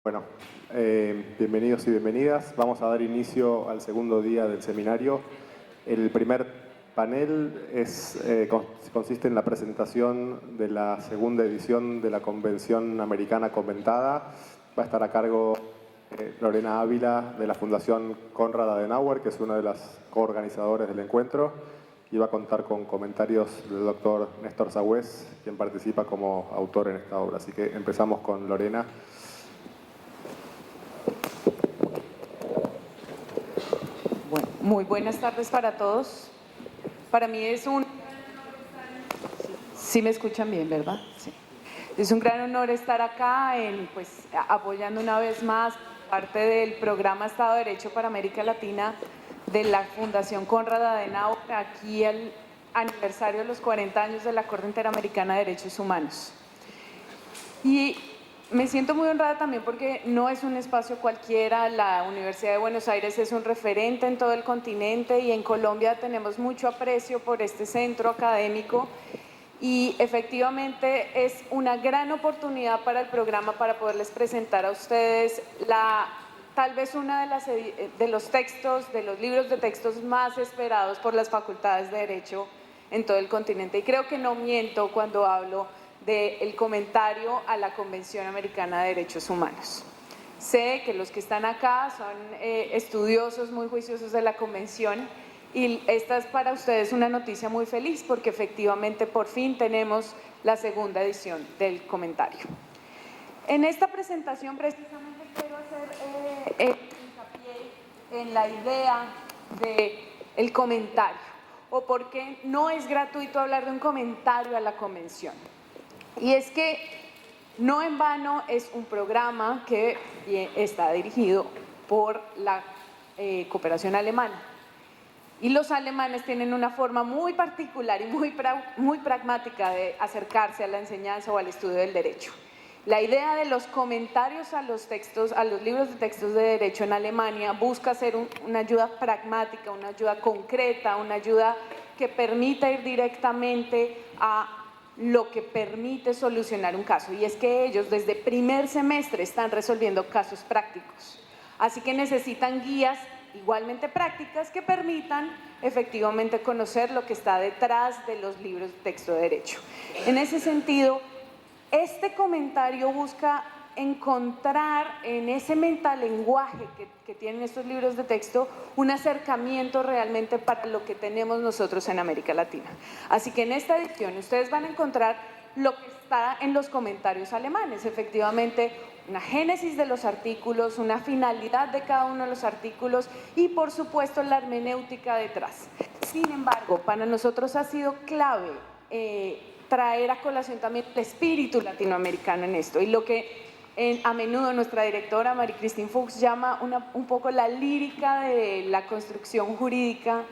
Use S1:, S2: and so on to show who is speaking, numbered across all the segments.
S1: Bueno, bienvenidos y bienvenidas. Vamos a dar inicio al segundo día del seminario. El primer panel consiste en la presentación de la segunda edición de la Convención Americana Comentada. Va a estar a cargo Lorena Ávila, de la Fundación Konrad Adenauer, que es una de las coorganizadoras del encuentro, y va a contar con comentarios del doctor Néstor Sagüez, quien participa como autor en esta obra. Así que empezamos con Lorena.
S2: Bueno, muy buenas tardes para todos. Para mí es un... Sí me escuchan bien, ¿verdad? Sí. Es un gran honor estar acá, apoyando una vez más parte del programa Estado de Derecho para América Latina de la Fundación Konrad Adenauer, aquí el aniversario de los 40 años de la Corte Interamericana de Derechos Humanos. Y me siento muy honrada también porque no es un espacio cualquiera. La Universidad de Buenos Aires es un referente en todo el continente y en Colombia tenemos mucho aprecio por este centro académico y efectivamente es una gran oportunidad para el programa para poderles presentar a ustedes tal vez una de los libros de textos más esperados por las facultades de Derecho en todo el continente. Y creo que no miento cuando hablo del comentario a la Convención Americana de Derechos Humanos. Sé que los que están acá son estudiosos muy juiciosos de la Convención y esta es para ustedes una noticia muy feliz porque efectivamente por fin tenemos la segunda edición del comentario. En esta presentación precisamente quiero hacer hincapié en la idea del comentario o por qué no es gratuito hablar de un comentario a la Convención. Y es que no en vano es un programa que está dirigido por la cooperación alemana. Y los alemanes tienen una forma muy particular y muy pragmática de acercarse a la enseñanza o al estudio del derecho. La idea de los comentarios a los libros de textos de derecho en Alemania busca ser una ayuda pragmática, una ayuda concreta, una ayuda que permita ir directamente a lo que permite solucionar un caso, y es que ellos desde primer semestre están resolviendo casos prácticos, así que necesitan guías igualmente prácticas que permitan efectivamente conocer lo que está detrás de los libros de texto de derecho. En ese sentido, este comentario busca encontrar en ese metalenguaje que tienen estos libros de texto un acercamiento realmente para lo que tenemos nosotros en América Latina. Así que en esta edición ustedes van a encontrar lo que está en los comentarios alemanes, efectivamente una génesis de los artículos, una finalidad de cada uno de los artículos y por supuesto la hermenéutica detrás. Sin embargo, para nosotros ha sido clave traer a colación también el espíritu latinoamericano en esto y lo que a menudo nuestra directora Marie-Christine Fuchs llama un poco la lírica de la construcción jurídica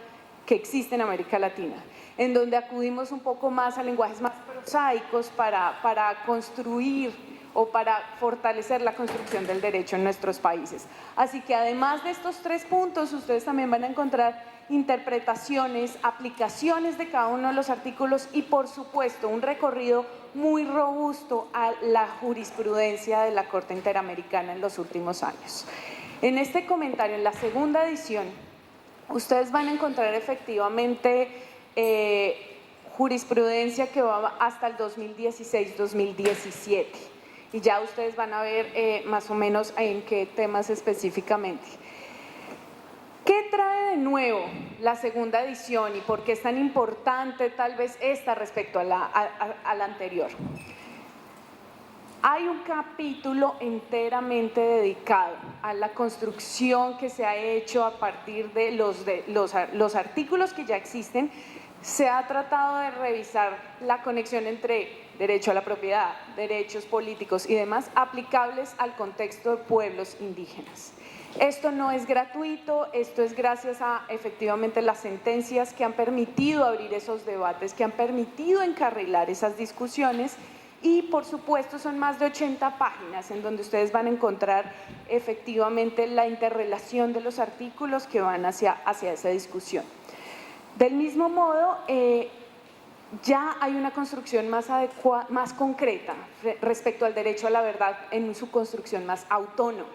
S2: que existe en América Latina, en donde acudimos un poco más a lenguajes más prosaicos para construir o para fortalecer la construcción del derecho en nuestros países. Así que además de estos 3 puntos, ustedes también van a encontrar interpretaciones, aplicaciones de cada uno de los artículos y por supuesto un recorrido muy robusto a la jurisprudencia de la Corte Interamericana en los últimos años. En este comentario, en la segunda edición, ustedes van a encontrar efectivamente jurisprudencia que va hasta el 2016-2017 y ya ustedes van a ver más o menos en qué temas específicamente. ¿Qué trae de nuevo la segunda edición y por qué es tan importante tal vez esta respecto a la anterior? Hay un capítulo enteramente dedicado a la construcción que se ha hecho a partir de los artículos que ya existen. Se ha tratado de revisar la conexión entre derecho a la propiedad, derechos políticos y demás aplicables al contexto de pueblos indígenas. Esto no es gratuito, esto es gracias a efectivamente las sentencias que han permitido abrir esos debates, que han permitido encarrilar esas discusiones y por supuesto son más de 80 páginas en donde ustedes van a encontrar efectivamente la interrelación de los artículos que van hacia esa discusión. Del mismo modo, ya hay una construcción más más concreta respecto al derecho a la verdad en su construcción más autónoma,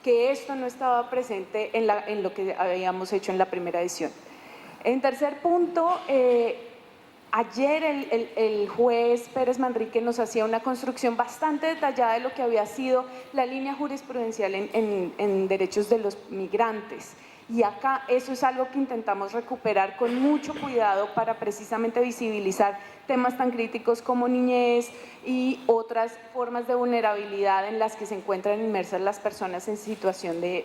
S2: que esto no estaba presente en lo que habíamos hecho en la primera edición. En tercer punto, ayer el juez Pérez Manrique nos hacía una construcción bastante detallada de lo que había sido la línea jurisprudencial en derechos de los migrantes. Y acá eso es algo que intentamos recuperar con mucho cuidado para precisamente visibilizar temas tan críticos como niñez y otras formas de vulnerabilidad en las que se encuentran inmersas las personas en situación de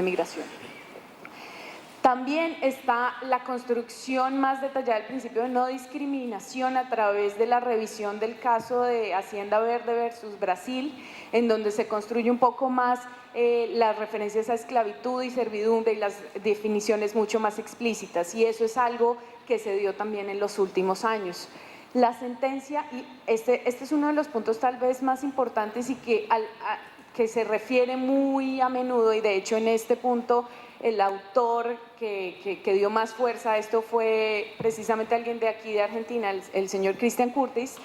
S2: migración. También está la construcción más detallada del principio de no discriminación a través de la revisión del caso de Hacienda Verde versus Brasil, en donde se construye un poco más las referencias a esclavitud y servidumbre y las definiciones mucho más explícitas, y eso es algo que se dio también en los últimos años. La sentencia, y este es uno de los puntos tal vez más importantes y que se refiere muy a menudo, y de hecho en este punto el autor que dio más fuerza a esto fue precisamente alguien de aquí de Argentina, el señor Christian Curtis,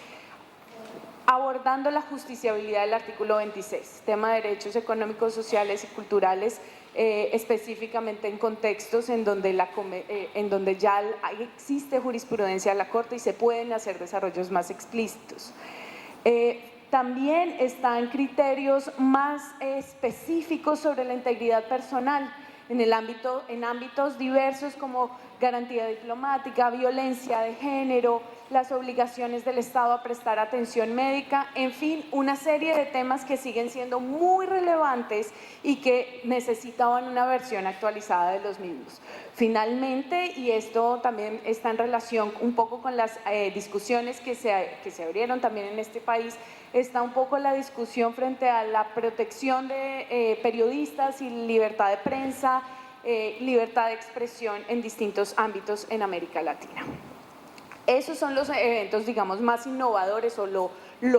S2: abordando la justiciabilidad del artículo 26, tema de derechos económicos, sociales y culturales, específicamente en contextos en donde ya existe jurisprudencia de la Corte y se pueden hacer desarrollos más explícitos. También están criterios más específicos sobre la integridad personal en ámbitos diversos como garantía diplomática, violencia de género, las obligaciones del Estado a prestar atención médica, en fin, una serie de temas que siguen siendo muy relevantes y que necesitaban una versión actualizada de los mismos. Finalmente, y esto también está en relación un poco con las discusiones que se abrieron también en este país, está un poco la discusión frente a la protección de periodistas y libertad de prensa, libertad de expresión en distintos ámbitos en América Latina. Esos son los eventos, digamos, más innovadores o lo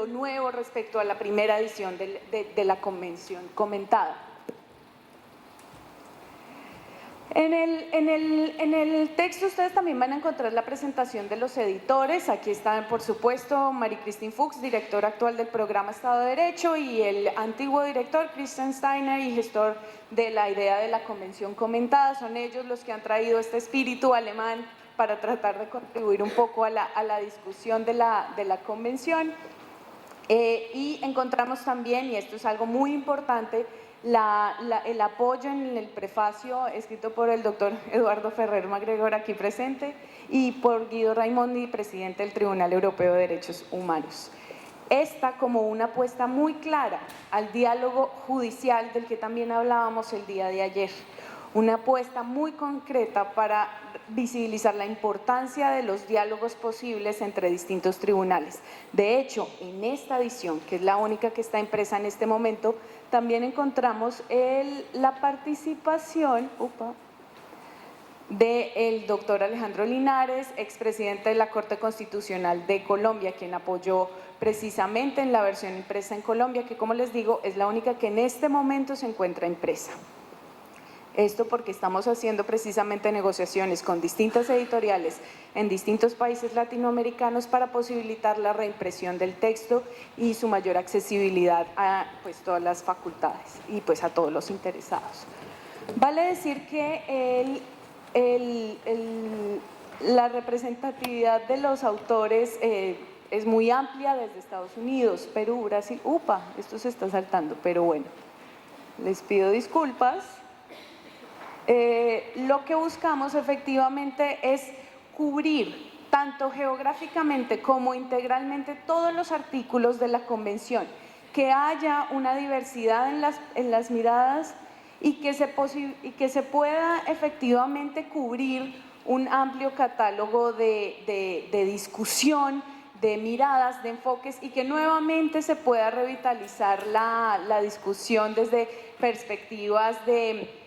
S2: nuevo respecto a la primera edición de la convención comentada. En el texto ustedes también van a encontrar la presentación de los editores. Aquí están, por supuesto, Marie Christine Fuchs, directora actual del programa Estado de Derecho, y el antiguo director, Christian Steiner, y gestor de la idea de la convención comentada. Son ellos los que han traído este espíritu alemán para tratar de contribuir un poco a la discusión de la convención. Y encontramos también, y esto es algo muy importante, el apoyo en el prefacio escrito por el doctor Eduardo Ferrer Macgregor, aquí presente, y por Guido Raimondi, presidente del Tribunal Europeo de Derechos Humanos. Esta como una apuesta muy clara al diálogo judicial del que también hablábamos el día de ayer, una apuesta muy concreta para visibilizar la importancia de los diálogos posibles entre distintos tribunales. De hecho, en esta edición, que es la única que está impresa en este momento, también encontramos la participación del doctor Alejandro Linares, expresidente de la Corte Constitucional de Colombia, quien apoyó precisamente en la versión impresa en Colombia, que, como les digo, es la única que en este momento se encuentra impresa. Esto porque estamos haciendo precisamente negociaciones con distintas editoriales en distintos países latinoamericanos para posibilitar la reimpresión del texto y su mayor accesibilidad a todas las facultades y a todos los interesados. Vale decir que la representatividad de los autores es muy amplia desde Estados Unidos, Perú, Brasil. Esto se está saltando, pero bueno, les pido disculpas. Lo que buscamos efectivamente es cubrir tanto geográficamente como integralmente todos los artículos de la convención, que haya una diversidad en las miradas y que se pueda efectivamente cubrir un amplio catálogo de discusión, de miradas, de enfoques, y que nuevamente se pueda revitalizar la discusión desde perspectivas de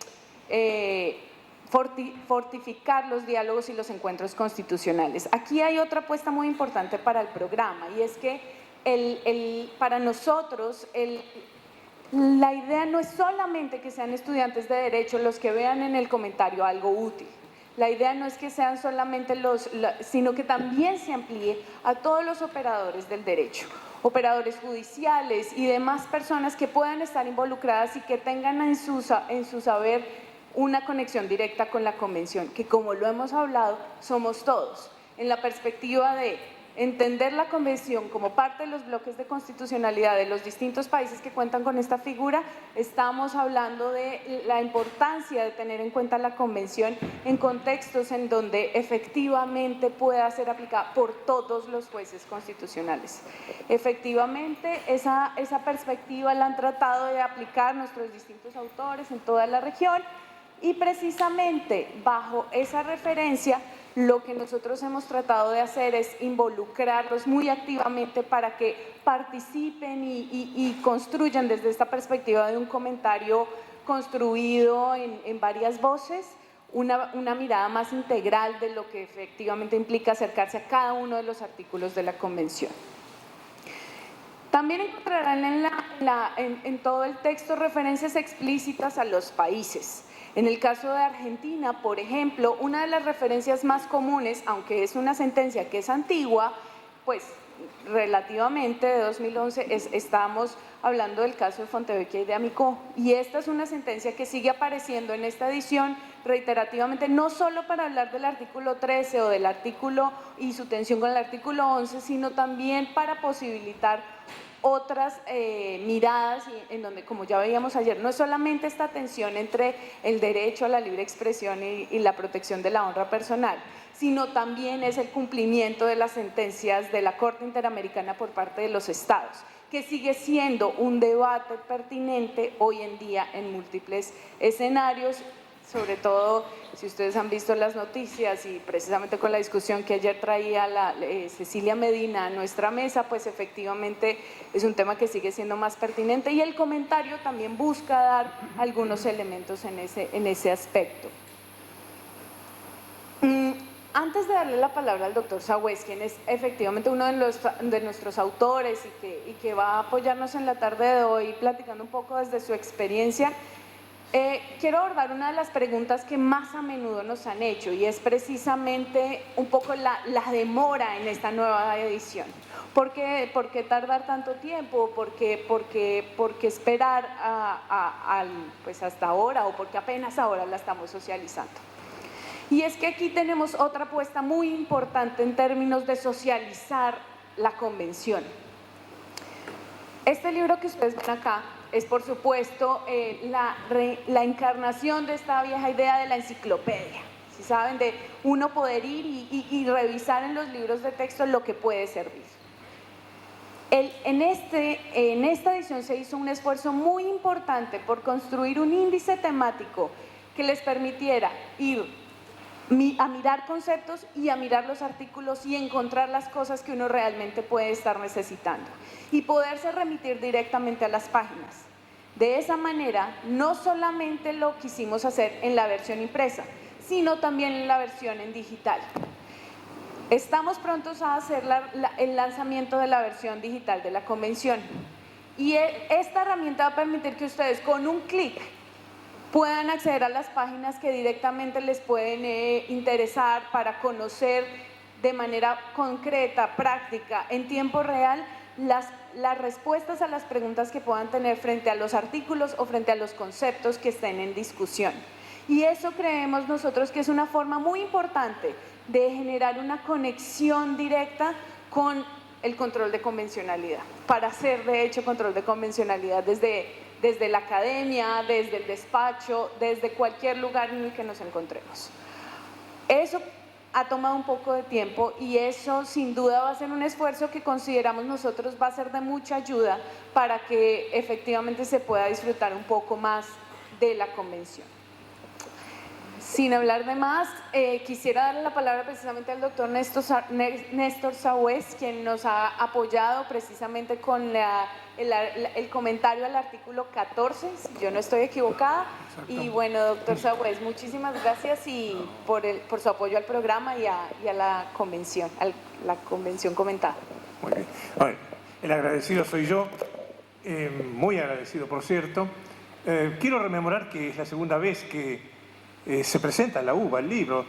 S2: fortificar los diálogos y los encuentros constitucionales. Aquí hay otra apuesta muy importante para el programa, y es que para nosotros la idea no es solamente que sean estudiantes de Derecho los que vean en el comentario algo útil. La idea no es que sean solamente sino que también se amplíe a todos los operadores del derecho, operadores judiciales y demás personas que puedan estar involucradas y que tengan en su saber una conexión directa con la Convención, que como lo hemos hablado, somos todos, en la perspectiva de entender la Convención como parte de los bloques de constitucionalidad de los distintos países que cuentan con esta figura. Estamos hablando de la importancia de tener en cuenta la Convención en contextos en donde efectivamente pueda ser aplicada por todos los jueces constitucionales. Efectivamente, esa perspectiva la han tratado de aplicar nuestros distintos autores en toda la región, y precisamente bajo esa referencia lo que nosotros hemos tratado de hacer es involucrarlos muy activamente para que participen y construyan desde esta perspectiva de un comentario construido en varias voces, una mirada más integral de lo que efectivamente implica acercarse a cada uno de los artículos de la Convención. También encontrarán en todo el texto referencias explícitas a los países. En el caso de Argentina, por ejemplo, una de las referencias más comunes, aunque es una sentencia que es antigua, pues relativamente de 2011, estamos hablando del caso de Fontevecchia y de Amicó. Y esta es una sentencia que sigue apareciendo en esta edición reiterativamente, no solo para hablar del artículo 13 o del artículo y su tensión con el artículo 11, sino también para posibilitar otras miradas en donde, como ya veíamos ayer, no es solamente esta tensión entre el derecho a la libre expresión y la protección de la honra personal, sino también es el cumplimiento de las sentencias de la Corte Interamericana por parte de los estados, que sigue siendo un debate pertinente hoy en día en múltiples escenarios. Sobre todo, si ustedes han visto las noticias y precisamente con la discusión que ayer traía Cecilia Medina a nuestra mesa, pues efectivamente es un tema que sigue siendo más pertinente, y el comentario también busca dar algunos elementos en ese aspecto. Antes de darle la palabra al doctor Sagüez, quien es efectivamente uno de nuestros autores y que va a apoyarnos en la tarde de hoy platicando un poco desde su experiencia, quiero abordar una de las preguntas que más a menudo nos han hecho, y es precisamente un poco la demora en esta nueva edición. ¿Por qué tardar tanto tiempo? ¿Por qué esperar pues hasta ahora, o porque apenas ahora la estamos socializando? Y es que aquí tenemos otra apuesta muy importante en términos de socializar la Convención. Este libro que ustedes ven acá es, por supuesto, la encarnación de esta vieja idea de la enciclopedia. Si saben, de uno poder ir y revisar en los libros de texto lo que puede servir. En esta edición se hizo un esfuerzo muy importante por construir un índice temático que les permitiera ir a mirar conceptos y a mirar los artículos y encontrar las cosas que uno realmente puede estar necesitando y poderse remitir directamente a las páginas. De esa manera, no solamente lo quisimos hacer en la versión impresa, sino también en la versión en digital. Estamos prontos a hacer el lanzamiento de la versión digital de la Convención, y esta herramienta va a permitir que ustedes con un clic puedan acceder a las páginas que directamente les pueden interesar para conocer de manera concreta, práctica, en tiempo real, las respuestas a las preguntas que puedan tener frente a los artículos o frente a los conceptos que estén en discusión. Y eso creemos nosotros que es una forma muy importante de generar una conexión directa con el control de convencionalidad, para hacer de hecho control de convencionalidad desde la academia, desde el despacho, desde cualquier lugar en el que nos encontremos. Eso ha tomado un poco de tiempo, y eso sin duda va a ser un esfuerzo que consideramos nosotros va a ser de mucha ayuda para que efectivamente se pueda disfrutar un poco más de la Convención. Sin hablar de más, quisiera darle la palabra precisamente al doctor Néstor Sagüez, quien nos ha apoyado precisamente con el comentario al artículo 14, si yo no estoy equivocada. Y bueno, doctor Sagüez, muchísimas gracias por su apoyo al programa y a la convención comentada.
S3: Muy bien. A ver, el agradecido soy yo, muy agradecido por cierto. Quiero rememorar que es la segunda vez que se presenta en la UBA el libro.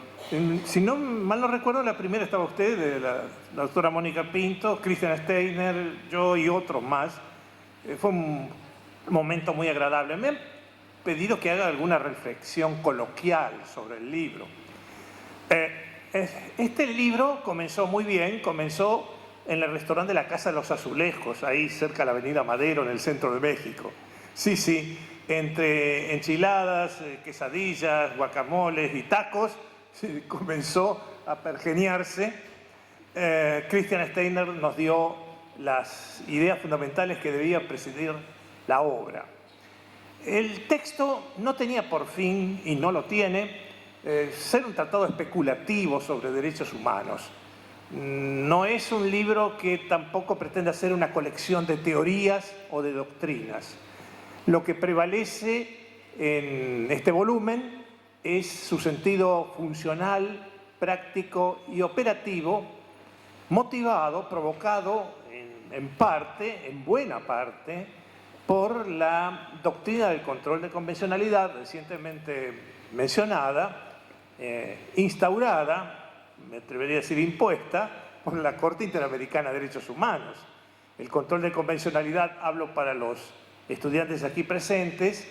S3: Si no mal no recuerdo, la primera estaba usted, la doctora Mónica Pinto, Christian Steiner, yo y otros más. Fue un momento muy agradable. Me han pedido que haga alguna reflexión coloquial sobre el libro. Este libro comenzó muy bien, comenzó en el restaurante de la Casa de los Azulejos, ahí cerca de la Avenida Madero, en el centro de México. Sí, sí, entre enchiladas, quesadillas, guacamoles y tacos, comenzó a pergeniarse. Christian Steiner nos dio las ideas fundamentales que debía presidir la obra. El texto no tenía por fin, y no lo tiene, ser un tratado especulativo sobre derechos humanos. No es un libro que tampoco pretende ser una colección de teorías o de doctrinas. Lo que prevalece en este volumen es su sentido funcional, práctico y operativo, motivado, provocado en parte, en buena parte, por la doctrina del control de convencionalidad recientemente mencionada, instaurada, me atrevería a decir impuesta, por la Corte Interamericana de Derechos Humanos. El control de convencionalidad, hablo para los estudiantes aquí presentes,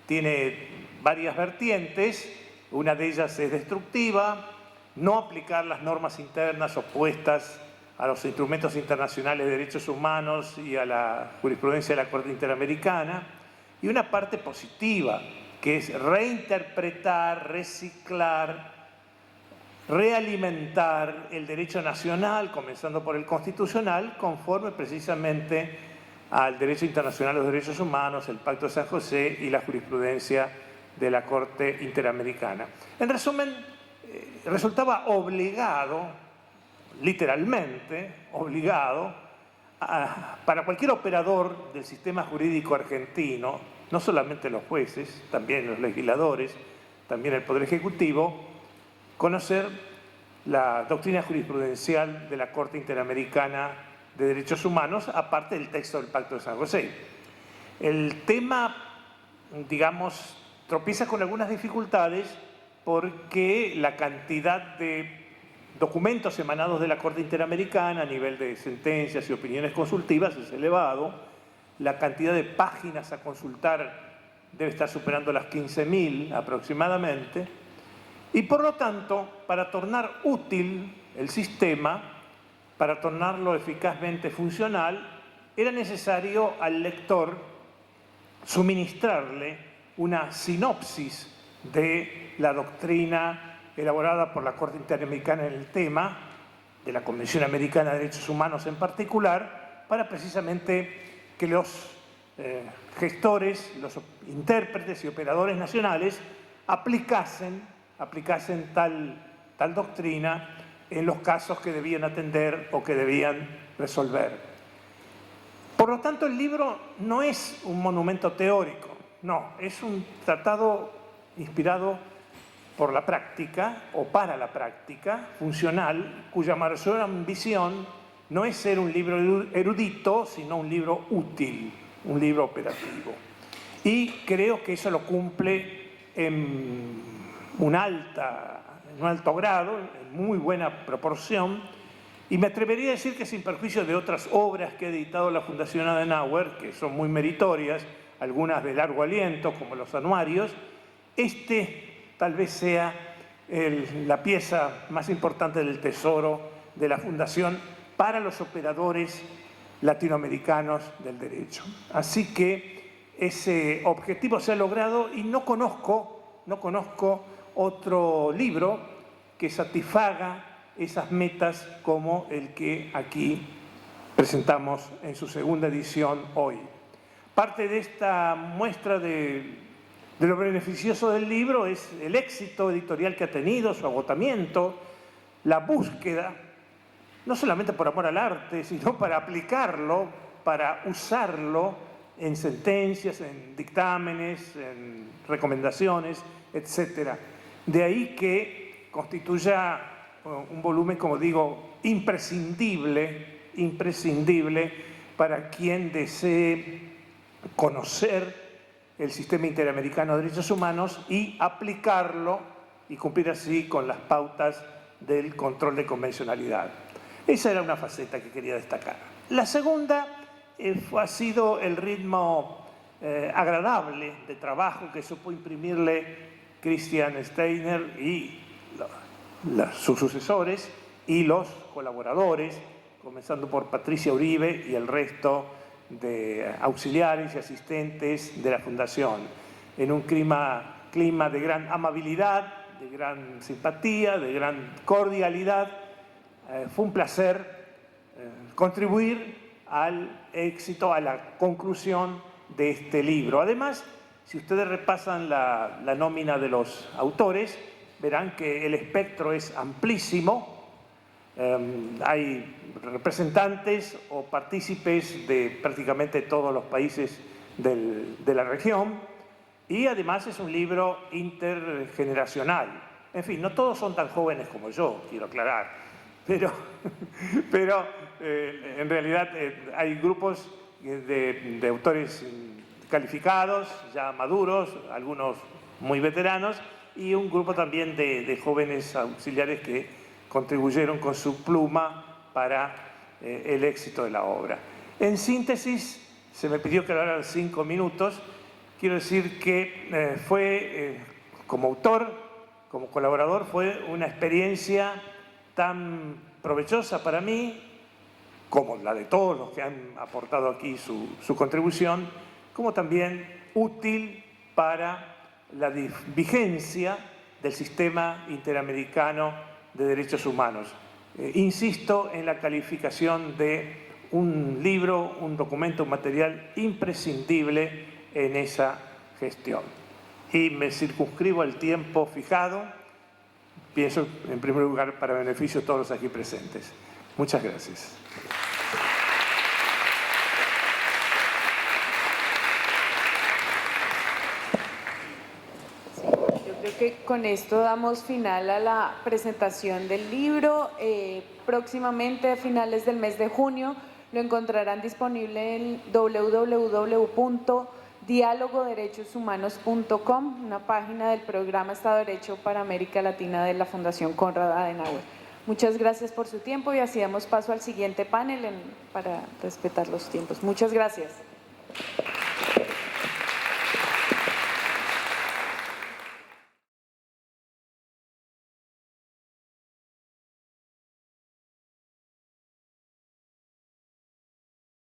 S3: tiene varias vertientes. Una de ellas es destructiva, no aplicar las normas internas opuestas a los instrumentos internacionales de derechos humanos y a la jurisprudencia de la Corte Interamericana, y una parte positiva, que es reinterpretar, reciclar, realimentar el derecho nacional, comenzando por el constitucional, conforme precisamente al derecho internacional de los derechos humanos, el Pacto de San José y la jurisprudencia de la Corte Interamericana. En resumen, resultaba obligado, literalmente obligado, para cualquier operador del sistema jurídico argentino, no solamente los jueces, también los legisladores, también el Poder Ejecutivo, conocer la doctrina jurisprudencial de la Corte Interamericana de Derechos Humanos, aparte del texto del Pacto de San José. El tema, digamos, tropieza con algunas dificultades porque la cantidad de documentos emanados de la Corte Interamericana a nivel de sentencias y opiniones consultivas es elevado, la cantidad de páginas a consultar debe estar superando las 15.000 aproximadamente, y por lo tanto, para tornar útil el sistema, para tornarlo eficazmente funcional, era necesario al lector suministrarle una sinopsis de la doctrina elaborada por la Corte Interamericana en el tema, de la Convención Americana de Derechos Humanos en particular, para precisamente que los gestores, los intérpretes y operadores nacionales aplicasen tal doctrina en los casos que debían atender o que debían resolver. Por lo tanto, el libro no es un monumento teórico, no, es un tratado inspirado por la práctica o para la práctica funcional, cuya mayor ambición no es ser un libro erudito, sino un libro útil, un libro operativo. Y creo que eso lo cumple en un alto grado, en muy buena proporción, y me atrevería a decir que sin perjuicio de otras obras que ha editado la Fundación Adenauer, que son muy meritorias, algunas de largo aliento, como los anuarios, tal vez sea la pieza más importante del tesoro de la Fundación para los operadores latinoamericanos del derecho. Así que ese objetivo se ha logrado y no conozco otro libro que satisfaga esas metas como el que aquí presentamos en su segunda edición hoy. Parte de esta muestra de lo beneficioso del libro es el éxito editorial que ha tenido, su agotamiento, la búsqueda, no solamente por amor al arte, sino para aplicarlo, para usarlo en sentencias, en dictámenes, en recomendaciones, etc. De ahí que constituya un volumen, como digo, imprescindible para quien desee conocer el sistema interamericano de derechos humanos y aplicarlo y cumplir así con las pautas del control de convencionalidad. Esa era una faceta que quería destacar. La segunda ha sido el ritmo agradable de trabajo que supo imprimirle Christian Steiner y sus sucesores y los colaboradores, comenzando por Patricia Uribe y el resto de auxiliares y asistentes de la Fundación, en un clima de gran amabilidad, de gran simpatía, de gran cordialidad. Fue un placer contribuir al éxito, a la conclusión de este libro. Además, si ustedes repasan la nómina de los autores, verán que el espectro es amplísimo. Hay representantes o partícipes de prácticamente todos los países de la región y además es un libro intergeneracional. En fin, no todos son tan jóvenes como yo, quiero aclarar, pero en realidad hay grupos de autores calificados, ya maduros, algunos muy veteranos, y un grupo también de jóvenes auxiliares que contribuyeron con su pluma para el éxito de la obra. En síntesis, se me pidió que hablara 5 minutos. Quiero decir que como autor, como colaborador, fue una experiencia tan provechosa para mí, como la de todos los que han aportado aquí su contribución, como también útil para la vigencia del sistema interamericano de derechos humanos. Insisto en la calificación de un libro, un documento, un material imprescindible en esa gestión. Y me circunscribo al tiempo fijado, pienso en primer lugar para beneficio de todos los aquí presentes. Muchas gracias.
S2: Creo que con esto damos final a la presentación del libro. Próximamente, a finales del mes de junio, lo encontrarán disponible en www.dialogoderechoshumanos.com, una página del Programa Estado de Derecho para América Latina de la Fundación Konrad Adenauer. Muchas gracias por su tiempo y así damos paso al siguiente panel para respetar los tiempos. Muchas gracias.